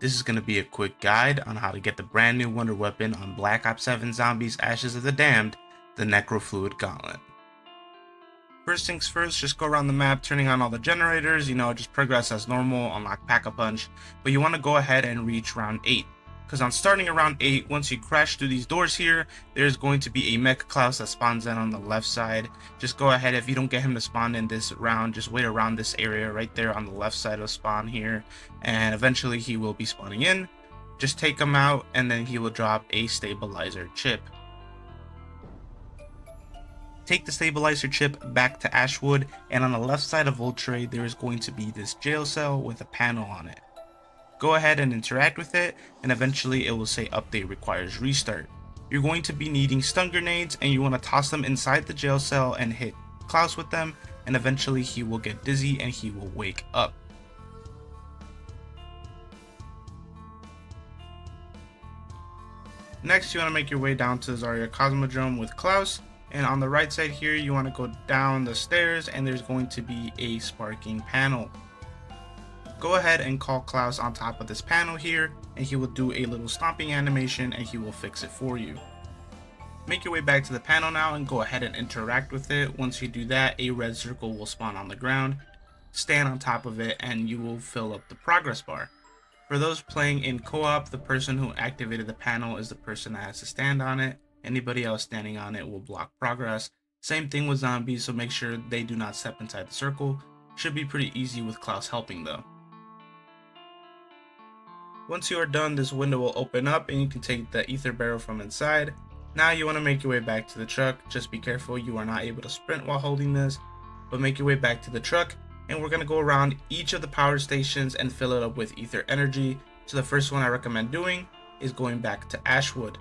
This is going to be a quick guide on how to get the brand new wonder weapon on Black Ops 7 Zombies Ashes of the Damned, the Necrofluid Gauntlet. First things first, just go around the map turning on all the generators, just progress as normal, unlock Pack-a-Punch, but you want to go ahead and reach round 8. Because on starting around 8, once you crash through these doors here, there's going to be a Mech Klaus that spawns in on the left side. Just go ahead, if you don't get him to spawn in this round, just wait around this area right there on the left side of spawn here, and eventually he will be spawning in. Just take him out, and then he will drop a stabilizer chip. Take the stabilizer chip back to Ashwood, and on the left side of Ultra, there is going to be this jail cell with a panel on it. Go ahead and interact with it, and eventually it will say update requires restart. You're going to be needing stun grenades, and you want to toss them inside the jail cell and hit Klaus with them, and eventually he will get dizzy and he will wake up. Next, you want to make your way down to the Zarya Cosmodrome with Klaus, and on the right side here you want to go down the stairs, and there's going to be a sparking panel. Go ahead and call Klaus on top of this panel here, and he will do a little stomping animation and he will fix it for you. Make your way back to the panel now and go ahead and interact with it. Once you do that, a red circle will spawn on the ground. Stand on top of it and you will fill up the progress bar. For those playing in co-op, the person who activated the panel is the person that has to stand on it. Anybody else standing on it will block progress. Same thing with zombies, so make sure they do not step inside the circle. Should be pretty easy with Klaus helping though. Once you are done, this window will open up and you can take the ether barrel from inside. Now you want to make your way back to the truck. Just be careful you are not able to sprint while holding this, but make your way back to the truck, and we're going to go around each of the power stations and fill it up with ether energy. So the first one I recommend doing is going back to Ashwood.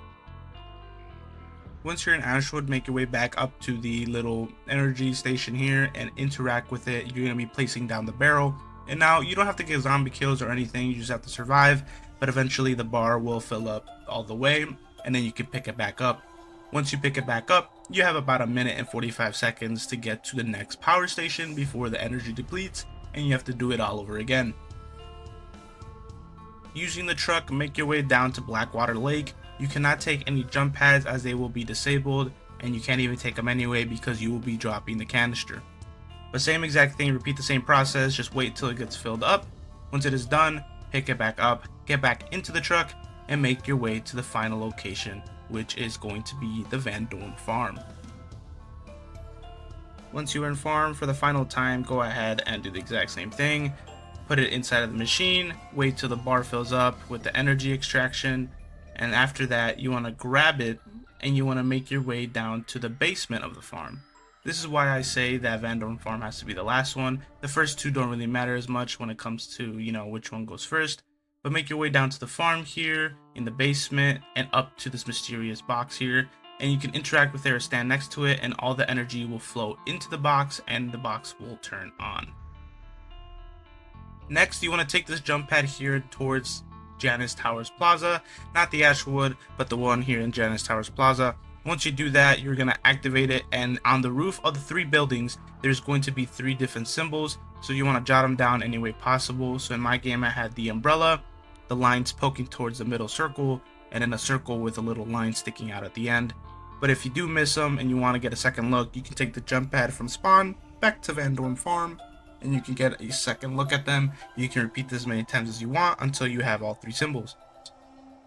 Once you're in Ashwood, make your way back up to the little energy station here and interact with it. You're going to be placing down the barrel. And now you don't have to get zombie kills or anything, you just have to survive, but eventually the bar will fill up all the way and then you can pick it back up. Once you pick it back up, you have about 1 minute and 45 seconds to get to the next power station before the energy depletes, and you have to do it all over again. Using the truck, make your way down to Blackwater Lake. You cannot take any jump pads as they will be disabled, and you can't even take them anyway because you will be dropping the canister. But same exact thing, repeat the same process, just wait till it gets filled up. Once it is done, pick it back up, get back into the truck, and make your way to the final location, which is going to be the Van Dorn farm. Once you are in farm for the final time, go ahead and do the exact same thing. Put it inside of the machine, wait till the bar fills up with the energy extraction, and after that you want to grab it and you want to make your way down to the basement of the farm. This is why I say that Van Dorn farm has to be the last one. The first two don't really matter as much when it comes to, which one goes first. But make your way down to the farm here, in the basement, and up to this mysterious box here. And you can interact with it or stand next to it, and all the energy will flow into the box, and the box will turn on. Next, you want to take this jump pad here towards Janus Towers Plaza. Not the Ashwood, but the one here in Janus Towers Plaza. Once you do that, you're going to activate it, and on the roof of the 3 buildings, there's going to be 3 different symbols, so you want to jot them down any way possible. So in my game, I had the umbrella, the lines poking towards the middle circle, and then a circle with a little line sticking out at the end. But if you do miss them and you want to get a second look, you can take the jump pad from spawn back to Van Dorn farm, and you can get a second look at them. You can repeat this as many times as you want until you have all 3 symbols.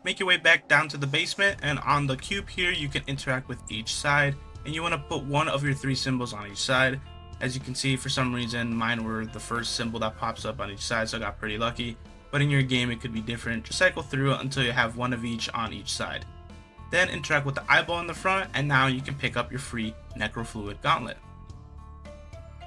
Make your way back down to the basement, and on the cube here you can interact with each side, and you want to put one of your 3 symbols on each side. As you can see, for some reason mine were the first symbol that pops up on each side, so I got pretty lucky, but in your game it could be different. Just cycle through it until you have one of each on each side. Then interact with the eyeball in the front, and now you can pick up your free Necrofluid Gauntlet.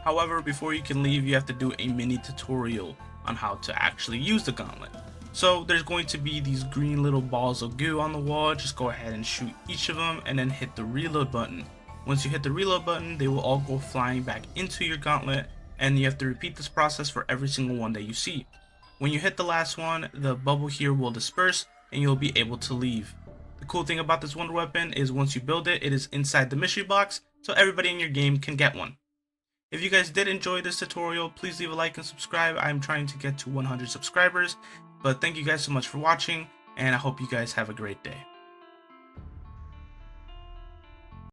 However, before you can leave, you have to do a mini tutorial on how to actually use the gauntlet. So there's going to be these green little balls of goo on the wall. Just go ahead and shoot each of them and then hit the reload button. Once you hit the reload button, they will all go flying back into your gauntlet, and you have to repeat this process for every single one that you see. When you hit the last one, the bubble here will disperse and you'll be able to leave. The cool thing about this wonder weapon is once you build it, it is inside the mystery box, so everybody in your game can get one. If you guys did enjoy this tutorial, please leave a like and subscribe. I'm trying to get to 100 subscribers. But thank you guys so much for watching, and I hope you guys have a great day.